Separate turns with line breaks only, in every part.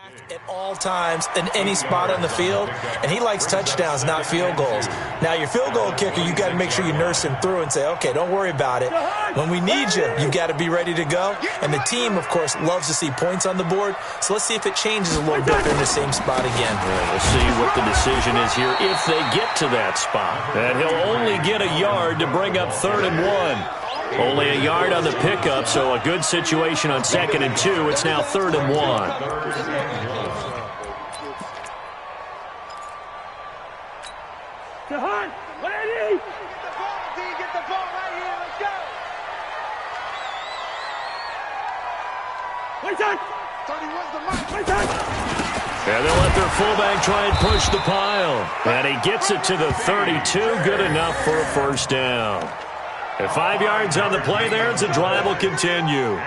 At all times in any spot on the field, and he likes touchdowns, not field goals. Now, your field goal kicker, you got to make sure you nurse him through and say, okay, don't worry about it. When we need you, you've got to be ready to go. And the team, of course, loves to see points on the board. So let's see if it changes a little bit. They're in the same spot again.
Yeah, we'll see what the decision is here if they get to that spot. And he'll only get a yard to bring up 3rd and 1. Only a yard on the pickup, so a good situation on 2nd and 2. It's now 3rd and 1.
What I need? Get the ball right here. Let's go. Wait on. 31's the mark. Wait on.
And they'll let their fullback try and push the pile. And he gets it to the 32. Good enough for a 1st down. And 5 yards on the play there as the drive will continue.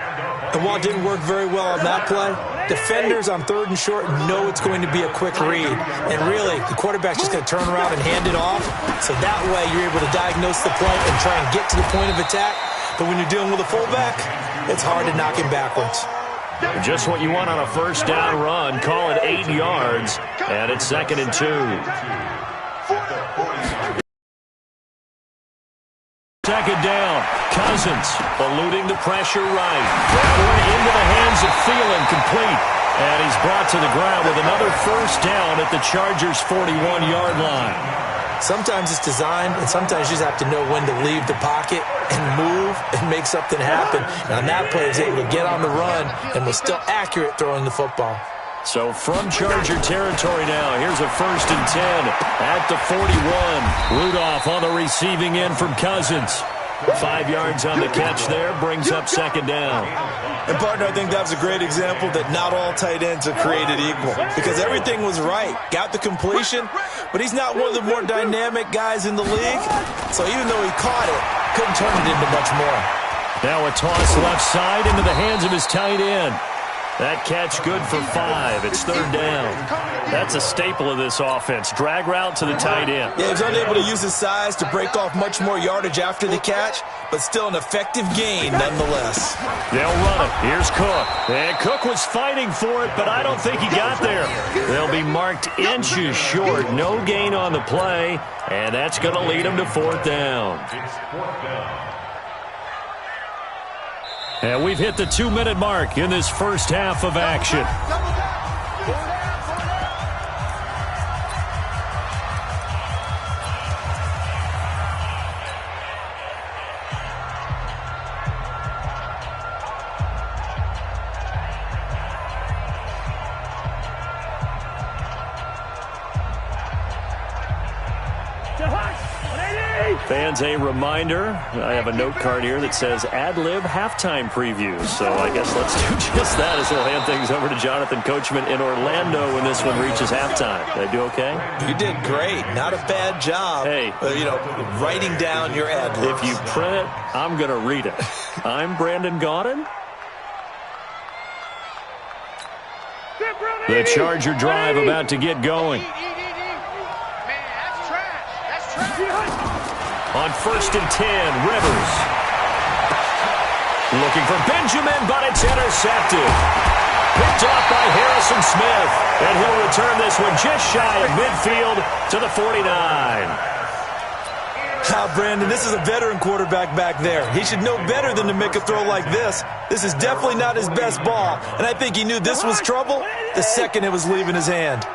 And while it didn't work very well on that play, defenders on 3rd and short know it's going to be a quick read. And really, the quarterback's just going to turn around and hand it off. So that way you're able to diagnose the play and try and get to the point of attack. But when you're dealing with a fullback, it's hard to knock him backwards.
Just what you want on a 1st down run. Call it 8 yards. And it's 2nd and 2. 2nd down. Cousins eluding the pressure right. That one into the hands of Thielen, complete. And he's brought to the ground with another 1st down at the Chargers' 41-yard line.
Sometimes it's designed, and sometimes you just have to know when to leave the pocket and move and make something happen. And on that play, he was able to get on the run and was still accurate throwing the football.
So from Charger territory now, here's a 1st and 10 at the 41. Rudolph on the receiving end from Cousins. 5 yards on the catch there, brings up 2nd down.
And, partner, I think that was a great example that not all tight ends are created equal because everything was right. Got the completion, but he's not one of the more dynamic guys in the league. So even though he caught it, couldn't turn it into much more.
Now a toss left side into the hands of his tight end. That catch good for 5. It's 3rd down. That's a staple of this offense. Drag route to the tight end.
Yeah, he was unable to use his size to break off much more yardage after the catch, but still an effective gain nonetheless.
They'll run it. Here's Cook. And Cook was fighting for it, but I don't think he got there. They'll be marked inches short. No gain on the play, and that's going to lead them to 4th down. And we've hit the 2-minute mark in this first half of action. Fans, a reminder, I have a note card here that says ad-lib halftime preview. So I guess let's do just that as we'll hand things over to Jonathan Coachman in Orlando when this one reaches halftime. Did I do okay?
You did great. Not a bad job.
Hey.
Writing down your ad-libs.
If you print it, I'm going to read it. I'm Brandon Gaudin. The Charger drive about to get going. On 1st and 10, Rivers. Looking for Benjamin, but it's intercepted. Picked off by Harrison Smith. And he'll return this one just shy of midfield to the 49.
Brandon, this is a veteran quarterback back there. He should know better than to make a throw like this. This is definitely not his best ball. And I think he knew this was trouble the second it was leaving his hand.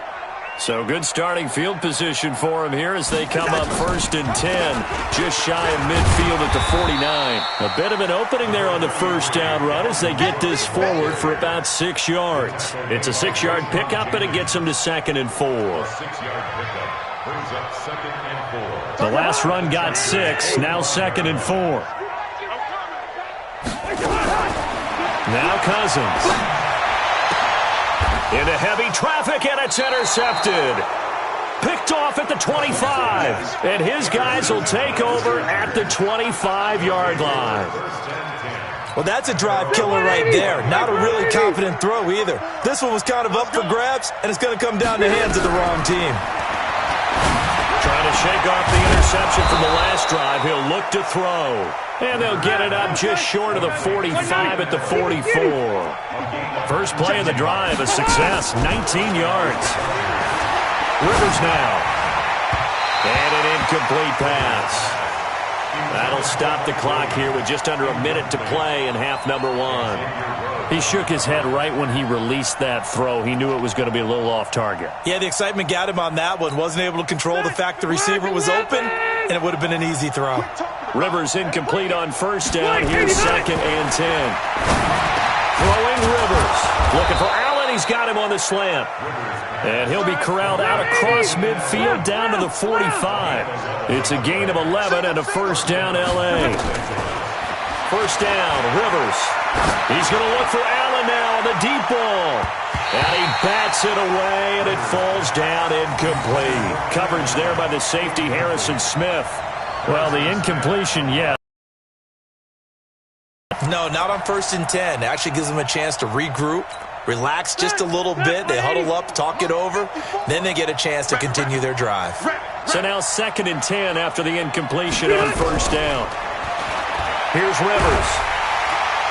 So good starting field position for him here as they come up 1st and 10, just shy of midfield at the 49. A bit of an opening there on the 1st down run as they get this forward for about 6 yards. It's a 6-yard pickup, and it gets them to 2nd and 4. The last run got 6, now 2nd and 4. Now Cousins. Into heavy traffic, and it's intercepted. Picked off at the 25. And his guys will take over at the 25-yard line.
Well, that's a drive killer right there. Not a really confident throw either. This one was kind of up for grabs, and it's going to come down to the hands of the wrong team.
Trying to They'll shake off the interception from the last drive. He'll look to throw. And they'll get it up just short of the 45 at the 44. First play of the drive, a success, 19 yards. Rivers now. And an incomplete pass. That'll stop the clock here with just under a minute to play in half number one.
He shook his head right when he released that throw. He knew it was going to be a little off target.
Yeah, the excitement got him on that one. Wasn't able to control the fact the receiver was open, and it would have been an easy throw.
Rivers incomplete on first down. Here's 2nd and 10. Throwing Rivers. Looking for Allen. He's got him on the slant. And he'll be corralled out across midfield down to the 45. It's a gain of 11 and a first down L.A. First down, Rivers. He's going to look for Allen now on the deep ball. And he bats it away, and it falls down incomplete. Coverage there by the safety, Harrison Smith.
Well, the incompletion, yeah.
No, not on 1st and 10. It actually gives them a chance to regroup, relax just a little bit. They huddle up, talk it over. Then they get a chance to continue their drive.
So now 2nd and 10 after the incompletion on first down. Here's Rivers.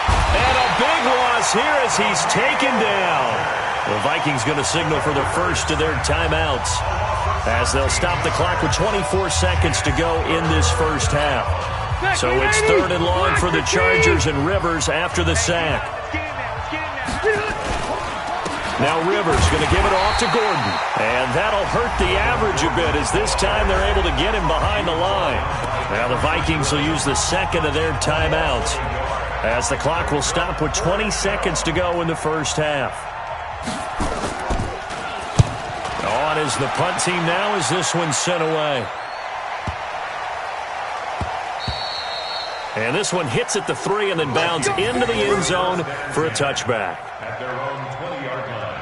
And a big loss here as he's taken down. The Vikings going to signal for the first of their timeouts as they'll stop the clock with 24 seconds to go in this first half. So it's 3rd and long for the Chargers and Rivers after the sack. Now Rivers going to give it off to Gordon. And that'll hurt the average a bit as this time they're able to get him behind the line. Now the Vikings will use the 2nd of their timeouts as the clock will stop with 20 seconds to go in the first half. On is the punt team now as this one's sent away. And this one hits at the 3 and then bounds into the end zone for a touchback.
At their own 20-yard line.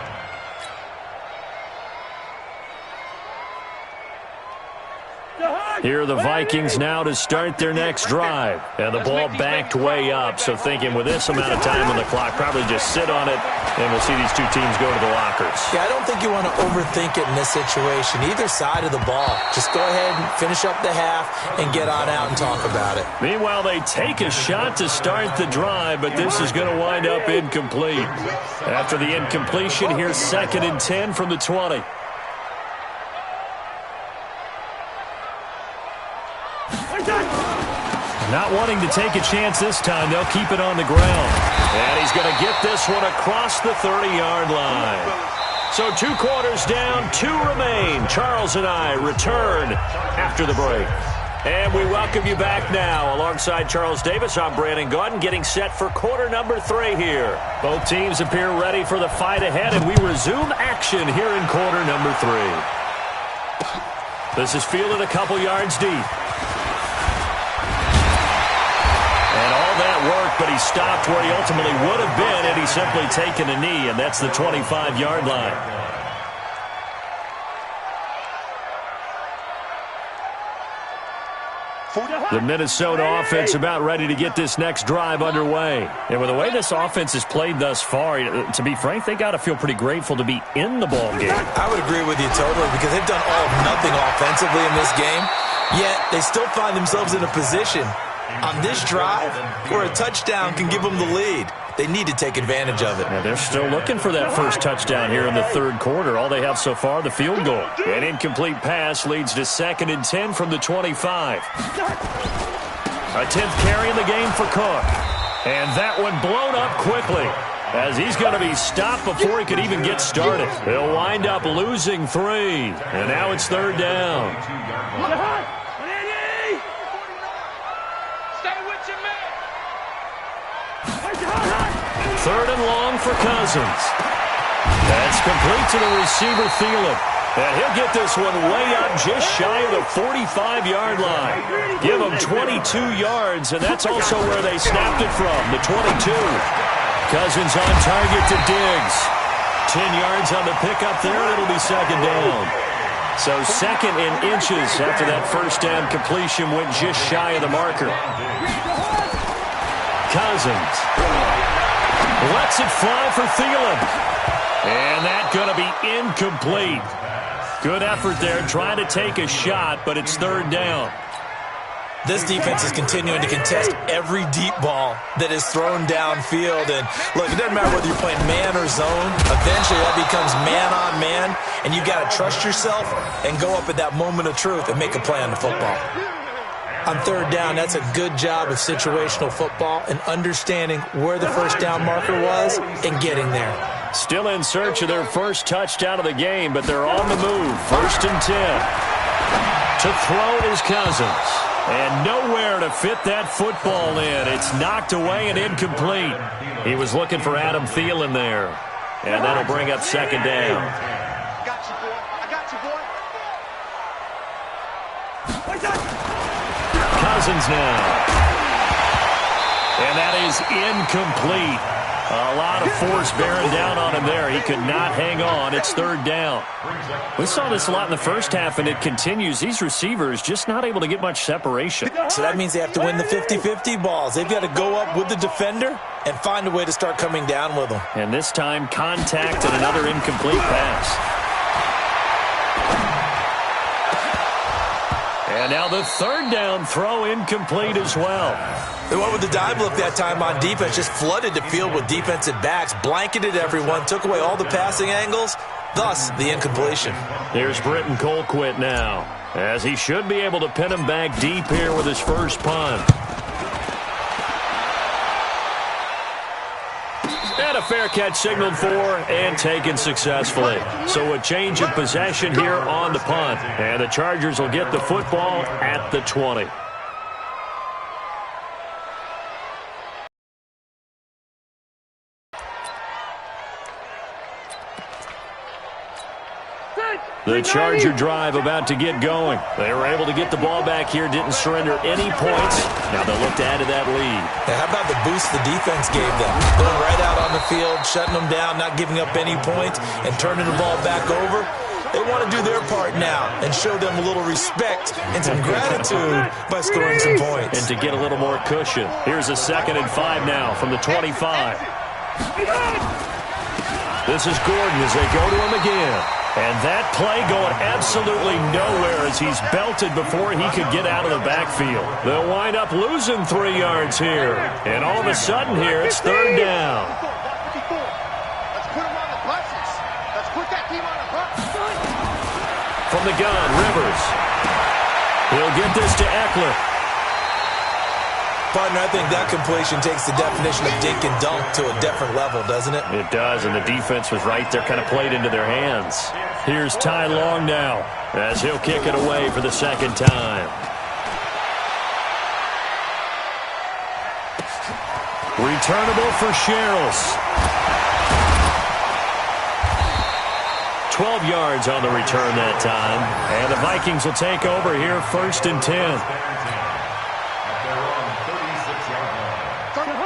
Here are the Vikings now to start their next drive. And the ball backed way up, so thinking with this amount of time on the clock, probably just sit on it, and we'll see these two teams go to the lockers.
Yeah, I don't think you want to overthink it in this situation. Either side of the ball. Just go ahead and finish up the half and get on out and talk about it.
Meanwhile, they take a shot to start the drive, but this is going to wind up incomplete. After the incompletion, here's 2nd and 10 from the 20. Not wanting to take a chance this time, they'll keep it on the ground. And he's going to get this one across the 30-yard line. So 2 quarters down, 2 remain. Charles and I return after the break. And we welcome you back now. Alongside Charles Davis, I'm Brandon Gaudin, getting set for quarter number 3 here. Both teams appear ready for the fight ahead, and we resume action here in quarter number 3. This is fielded a couple yards deep. And all that work, but he stopped where he ultimately would have been had he simply taken a knee, and that's the 25-yard line. The Minnesota offense about ready to get this next drive underway. And with the way this offense has played thus far, to be frank, they got to feel pretty grateful to be in the ball game.
I would agree with you totally because they've done all of nothing offensively in this game, yet they still find themselves in a position on this drive where a touchdown can give them the lead. They need to take advantage of it.
Yeah, they're still looking for that first touchdown here in the 3rd quarter. All they have so far, the field goal. An incomplete pass leads to 2nd and 10 from the 25. A 10th carry in the game for Cook. And that one blown up quickly as he's going to be stopped before he could even get started. He'll wind up losing 3. And now it's 3rd down. Third and long for Cousins. That's complete to the receiver, Thielen. And he'll get this one way up just shy of the 45-yard line. Give him 22 yards, and that's also where they snapped it from, the 22. Cousins on target to Diggs. 10 yards on the pickup there, and it'll be 2nd down. So 2nd in inches after that first down completion went just shy of the marker. Cousins lets it fly for Thielen. And that's going to be incomplete.
Good effort there, trying to take a shot, but it's third down.
This defense is continuing to contest every deep ball that is thrown downfield. And, look, it doesn't matter whether you're playing man or zone. Eventually, that becomes man-on-man, and you got to trust yourself and go up at that moment of truth and make a play on the football. On third down, that's a good job of situational football and understanding where the first down marker was and getting there.
Still in search of their first touchdown of the game, but they're on the move. First and 10. To throw is Cousins. And nowhere to fit that football in. It's knocked away and incomplete. He was looking for Adam Thielen there. And that'll bring up second down.
I got you, boy. I got you, boy.
Cousins now. And that is incomplete. A lot of force bearing down on him there. He could not hang on. It's third down. We saw this a lot in the first half, and it continues. These receivers just not able to get much separation.
So that means they have to win the 50-50 balls. They've got to go up with the defender and find a way to start coming down with them.
And this time, contact and another incomplete pass. And now the third down throw incomplete as well.
They went with the dive look that time on defense, just flooded the field with defensive backs, blanketed everyone, took away all the passing angles, thus the incompletion.
Here's Britton Colquitt now, as he should be able to pin him back deep here with his first punt. And a fair catch signaled for and taken successfully. So a change of possession here on the punt. And the Chargers will get the football at the 20. The Charger drive about to get going. They were able to get the ball back here, didn't surrender any points. Now they'll look to add to that lead.
Now, how about the boost the defense gave them? Going right out on the field, shutting them down, not giving up any points, and turning the ball back over. They want to do their part now and show them a little respect and some gratitude by scoring some points.
And to get a little more cushion. Here's a 2nd and 5 now from the 25. This is Gordon as they go to him again. And that play going absolutely nowhere as he's belted before he could get out of the backfield. They'll wind up losing 3 yards here. And all of a sudden here, it's third down.
Let's put him on the buses. Let's put that team on the bus.
From the gun, Rivers. He'll get this to Eckler.
Partner, I think that completion takes the definition of dink and dunk to a different level, doesn't it?
It does, and the defense was right there, kind of played into their hands. Here's Ty Long now, as he'll kick it away for the second time. Returnable for Sherrills. 12 yards on the return that time. And the Vikings will take over here, 1st and 10.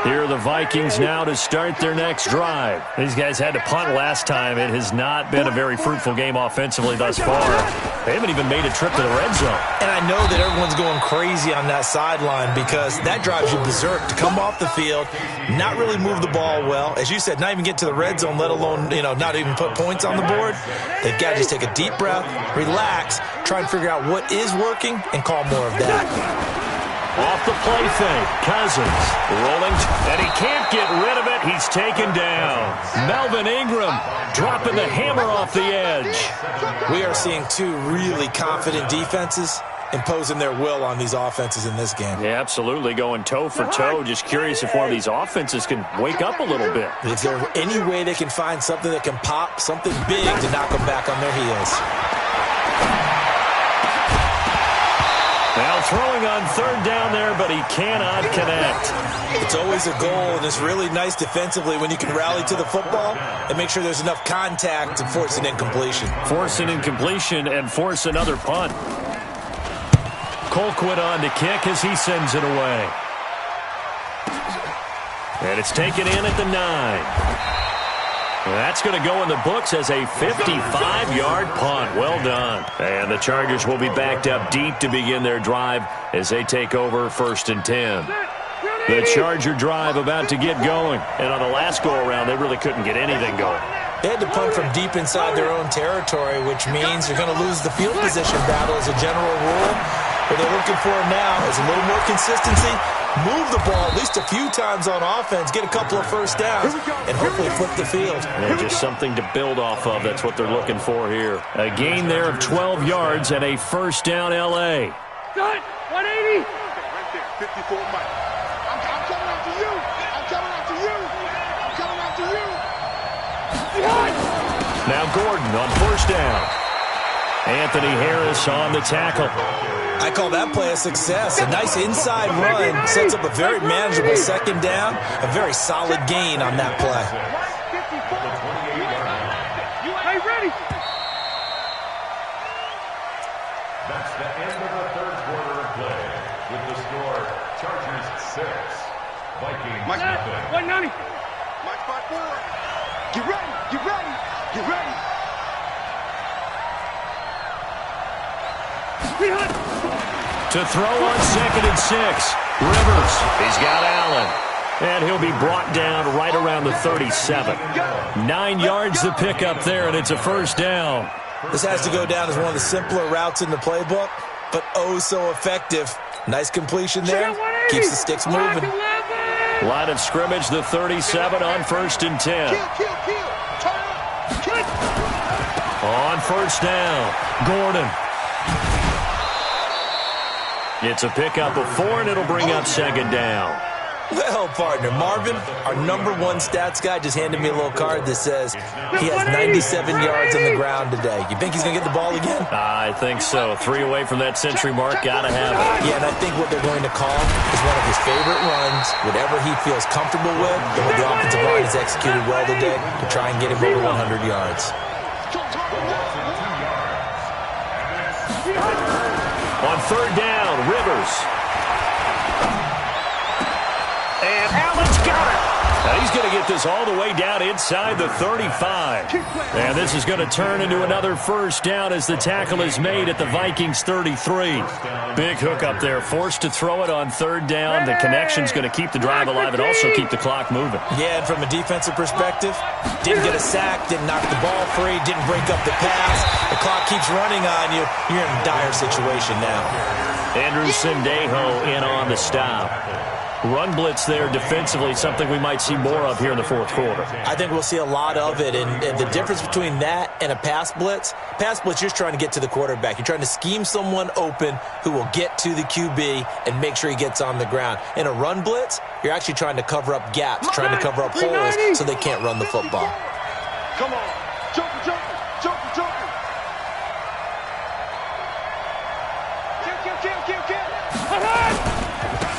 Here are the Vikings now to start their next drive. These guys had to punt last time. It has not been a very fruitful game offensively thus far. They haven't even made a trip to the red zone.
And I know that everyone's going crazy on that sideline because that drives you berserk to come off the field, not really move the ball well. As you said, not even get to the red zone, let alone, not even put points on the board. They've got to just take a deep breath, relax, try and figure out what is working, and call more of that.
Off the play fake, Cousins rolling, and he can't get rid of it. He's taken down. Melvin Ingram dropping the hammer off the edge.
We are seeing 2 really confident defenses imposing their will on these offenses in this game.
Yeah, absolutely, going toe for toe. Just curious if one of these offenses can wake up a little bit.
Is there any way they can find something that can pop, something big to knock them back on their heels?
Now throwing on third down there, but he cannot connect.
It's always a goal, and it's really nice defensively when you can rally to the football and make sure there's enough contact to force an incompletion.
Force an incompletion and force another punt. Colquitt on to kick as he sends it away. And it's taken in at the 9. That's going to go in the books as a 55-yard punt. Well done. And the Chargers will be backed up deep to begin their drive as they take over 1st and 10.
The Charger drive about to get going. And on the last go-around, they really couldn't get anything going.
They had to punt from deep inside their own territory, which means you're going to lose the field position battle as a general rule. What they're looking for now is a little more consistency, move the ball at least a few times on offense, get a couple of first downs, and hopefully flip the field.
And just something to build off of. That's what they're looking for here. A gain there of 12 yards and a first down L.A.
Done. 180.
Right there, 54 Mike. I'm coming after you. I'm coming after you. I'm coming after you.
Now Gordon on first down. Anthony Harris on the tackle.
I call that play a success. A nice inside run sets up a very manageable second down. A very solid gain on that play.
Hey, ready.
That's the end of the third quarter of play. With the score, Chargers 6, Vikings nothing.
190.
Mike spot 4. Get ready. Get ready. Get ready.
300.
To throw on 2nd and 6. Rivers. He's got Allen. And he'll be brought down right around the 37. 9 yards to pick up there, and it's a first down.
This has to go down as one of the simpler routes in the playbook, but oh so effective. Nice completion there. Keeps the sticks moving.
Line of scrimmage, the 37 on 1st and 10.
Kill. Turn up. Kill.
On first down, Gordon. It's a pickup of 4, and it'll bring up 2nd down.
Well, partner, Marvin, our #1 stats guy, just handed me a little card that says he has 97 yards on the ground today. You think he's going to get the ball again?
I think so. 3 away from that century mark. Got to have it.
Yeah, and I think what they're going to call is one of his favorite runs, whatever he feels comfortable with, and what the offensive line has executed well today to try and get him over 100 yards.
On 3rd down, Rivers. And Allen's got it. Now he's going to get this all the way down inside the 35. And this is going to turn into another first down as the tackle is made at the Vikings 33. Big hook up there, forced to throw it on 3rd down. The connection's going to keep the drive alive and also keep the clock moving.
Yeah, and from a defensive perspective, didn't get a sack, didn't knock the ball free, didn't break up the pass. The clock keeps running on you. You're in a dire situation now.
Andrew Sendejo in on the stop. Run blitz there defensively, something we might see more of here in the 4th quarter.
I think we'll see a lot of it, and the difference between that and a pass blitz, you're just trying to get to the quarterback. You're trying to scheme someone open who will get to the QB and make sure he gets on the ground. In a run blitz, you're actually trying to cover up gaps, trying to cover up holes so they can't run the football.
Come on. Joker.
Kill.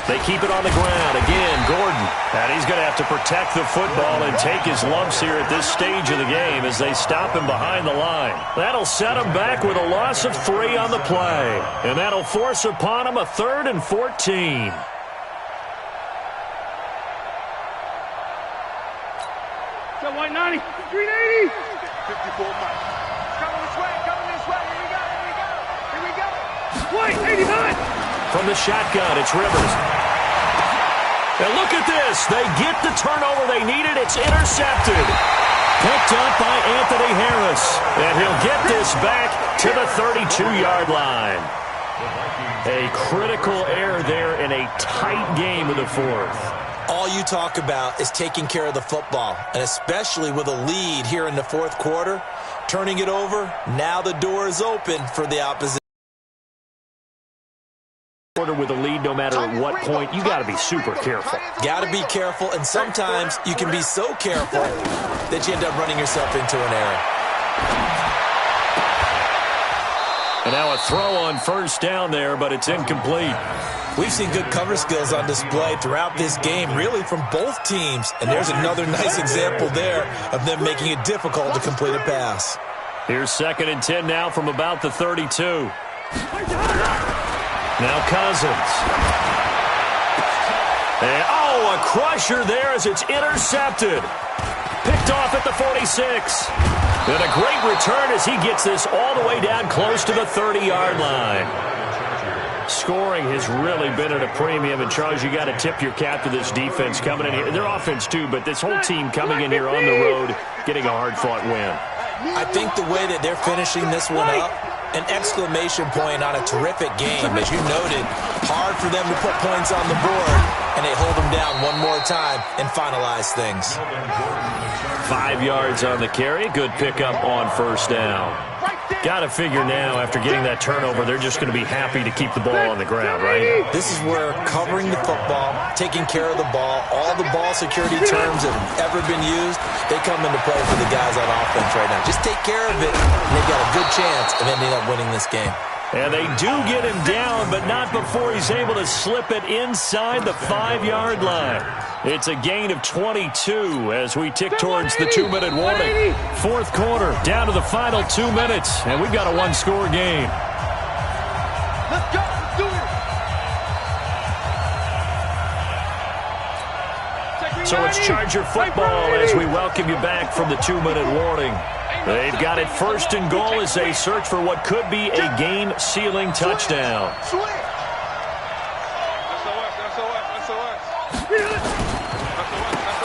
They keep it on the ground. Again, Gordon. And he's going to have to protect the football and take his lumps here at this stage of the game as they stop him behind the line. That'll set him back with a loss of 3 on the play. And that'll force upon him a 3rd and 14.
Got 190. 380.
54 Mike. Coming this way. Here we go.
Wait, 89.
From the shotgun, it's Rivers. And look at this. They get the turnover they needed. It's intercepted. Picked up by Anthony Harris. And he'll get this back to the 32-yard line. A critical error there in a tight game of the 4th.
All you talk about is taking care of the football, and especially with a lead here in the 4th quarter, turning it over, now the door is open for the opposition.
With a lead, no matter at what point, you got to be super careful.
Got to be careful, and sometimes you can be so careful that you end up running yourself into an error.
And now a throw on first down there, but it's incomplete.
We've seen good cover skills on display throughout this game, really from both teams, and there's another nice example there of them making it difficult to complete a pass.
Here's 2nd and 10 now from about the 32. Now Cousins. And, a crusher there as it's intercepted. Picked off at the 46. And a great return as he gets this all the way down close to the 30-yard line. Scoring has really been at a premium, and Charles, you got to tip your cap to this defense coming in here. Their offense too, but this whole team coming in here on the road, getting a hard-fought win.
I think the way that they're finishing this one up, an exclamation point on a terrific game. As you noted, hard for them to put points on the board, and they hold them down one more time and finalize things.
5 yards on the carry. Good pickup on first down. Got to figure now, after getting that turnover, they're just going to be happy to keep the ball on the ground, right?
This is where covering the football, taking care of the ball, all the ball security terms that have ever been used, they come into play for the guys on offense right now. Just take care of it, and they've got a good chance of ending up winning this game.
And they do get him down, but not before he's able to slip it inside the 5-yard line. It's a gain of 22 as we tick towards the 2-minute warning. Fourth quarter, down to the final 2 minutes, and we've got a one-score game.
Let's go. Let's do it.
So it's Charger football as we welcome you back from the 2-minute warning. They've got it first and goal as they search for what could be a game-sealing touchdown.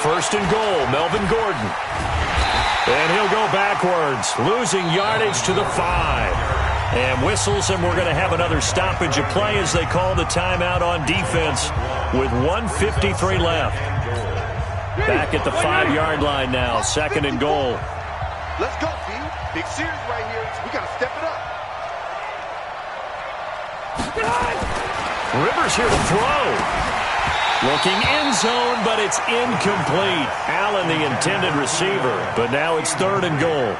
First and goal, Melvin Gordon. And he'll go backwards, losing yardage to the 5. And whistles, and we're going to have another stoppage of play as they call the timeout on defense with 1:53 left. Back at the 5-yard line now, second and goal.
Let's go, D. Big series right here. We got to step it up.
Rivers here to throw. Looking end zone, but it's incomplete. Allen, the intended receiver, but now it's third and goal.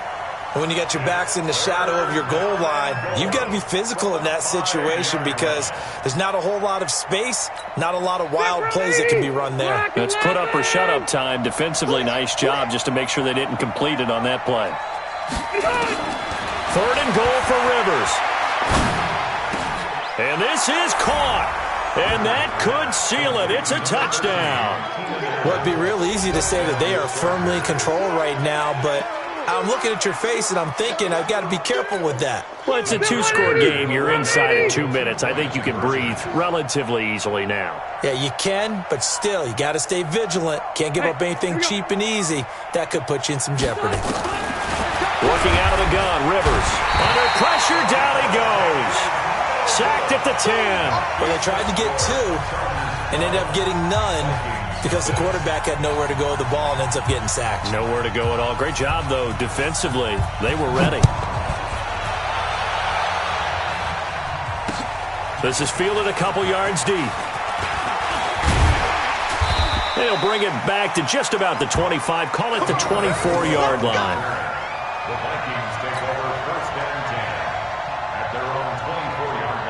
When you got your backs in the shadow of your goal line, you've got to be physical in that situation because there's not a whole lot of space, not a lot of wild plays that can be run there.
That's put up or shut up time. Defensively, nice job just to make sure they didn't complete it on that play. Third and goal for Rivers. And this is caught. And that could seal it. It's a touchdown.
Well, it'd be real easy to say that they are firmly in control right now, but I'm looking at your face and I'm thinking I've got to be careful with that.
Well, it's a 2-score game. You're inside in 2 minutes. I think you can breathe relatively easily now.
Yeah, you can, but still, you got to stay vigilant. Can't give up anything cheap and easy. That could put you in some jeopardy.
Working out of the gun, Rivers. Under pressure, down he goes. Sacked at the 10.
Well, they tried to get 2 and ended up getting none because the quarterback had nowhere to go with the ball and ends up getting sacked.
Nowhere to go at all. Great job, though, defensively. They were ready. This is fielded a couple yards deep. They'll bring it back to just about the 25. Call it the 24-yard line.
The Vikings take over first and 10 at their own 24-yard line.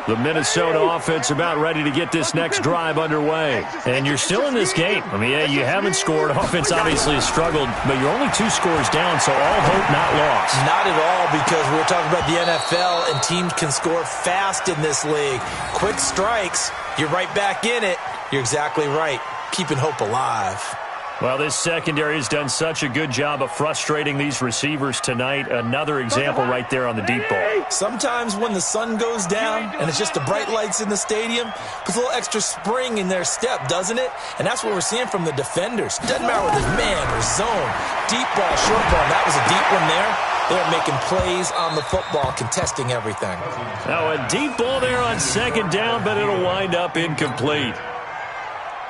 The Minnesota offense about ready to get this next drive underway. And you're still in this game. I mean, yeah, you haven't scored. Offense obviously has struggled, but you're only 2 scores down, so all hope not lost.
Not at all, because we're talking about the NFL, and teams can score fast in this league. Quick strikes, you're right back in it. You're exactly right. Keeping hope alive.
Well, this secondary has done such a good job of frustrating these receivers tonight. Another example right there on the deep ball.
Sometimes when the sun goes down and it's just the bright lights in the stadium, puts a little extra spring in their step, doesn't it? And that's what we're seeing from the defenders. Doesn't matter whether it's man or zone. Deep ball, short ball. That was a deep one there. They're making plays on the football, contesting everything.
Now a deep ball there on second down, but it'll wind up incomplete.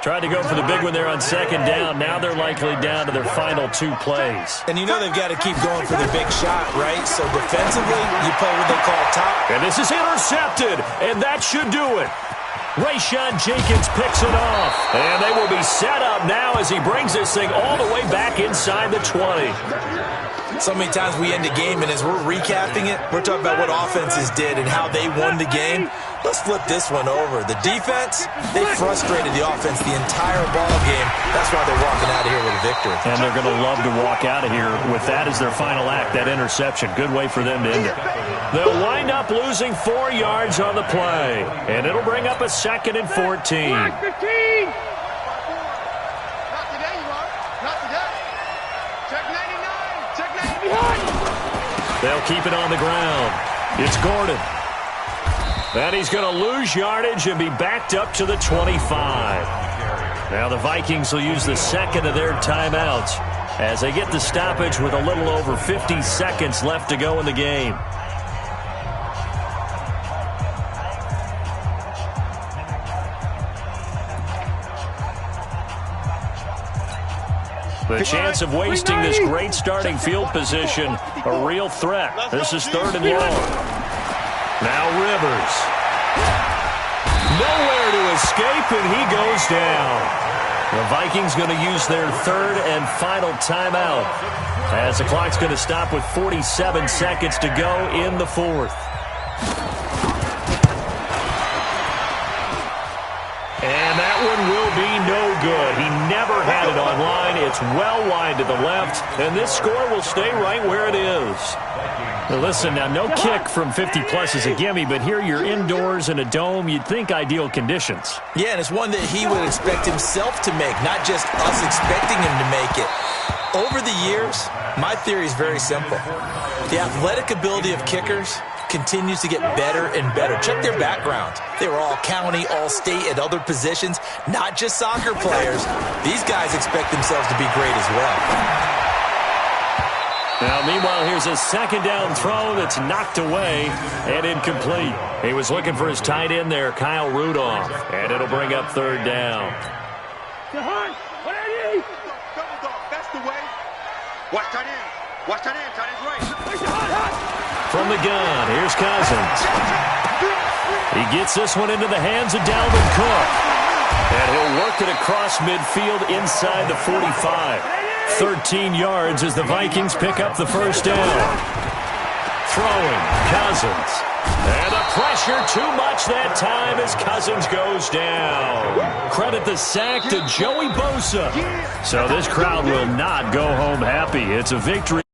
Tried to go for the big one there on second down. Now they're likely down to their final 2 plays.
And you know they've got to keep going for the big shot, right? So defensively, you play what they call top.
And this is intercepted, and that should do it. Rayshon Jenkins picks it off. And they will be set up now as he brings this thing all the way back inside the 20.
So many times we end a game, and as we're recapping it, we're talking about what offenses did and how they won the game. Let's flip this one over. The defense, they frustrated the offense the entire ball game. That's why they're walking out of here with a victory.
And they're going to love to walk out of here with that as their final act, that interception. Good way for them to end it. They'll wind up losing 4 yards on the play, and it'll bring up a 2nd and 14.
Block 15.
Not today, you are. Not today. Check 99. Check 99.
They'll keep it on the ground. It's Gordon. And he's going to lose yardage and be backed up to the 25. Now the Vikings will use the second of their timeouts as they get the stoppage with a little over 50 seconds left to go in the game. The chance of wasting this great starting field position, a real threat. This is 3rd and long. Now Rivers. Nowhere to escape, and he goes down. The Vikings going to use their 3rd and final timeout as the clock's going to stop with 47 seconds to go in the 4th. And that one will be no good. He never had it on line. It's well wide to the left, and this score will stay right where it is. Now listen, now no kick from 50-plus is a gimme, but here you're indoors in a dome. You'd think ideal conditions.
Yeah, and it's one that he would expect himself to make, not just us expecting him to make it. Over the years, my theory is very simple. The athletic ability of kickers continues to get better and better. Check their background. They were all county, all state, at other positions, not just soccer players. These guys expect themselves to be great as well.
Now, meanwhile, here's a second down throw that's knocked away and incomplete. He was looking for his tight end there, Kyle Rudolph, and it'll bring up 3rd down.
That's the way. Watch that in. Watch that in. Tight end's right.
From the gun, here's Cousins. He gets this one into the hands of Dalvin Cook. And he'll work it across midfield inside the 45. 13 yards as the Vikings pick up the 1st down. Throwing, Cousins. And the pressure too much that time as Cousins goes down. Credit the sack to Joey Bosa. So this crowd will not go home happy. It's a victory.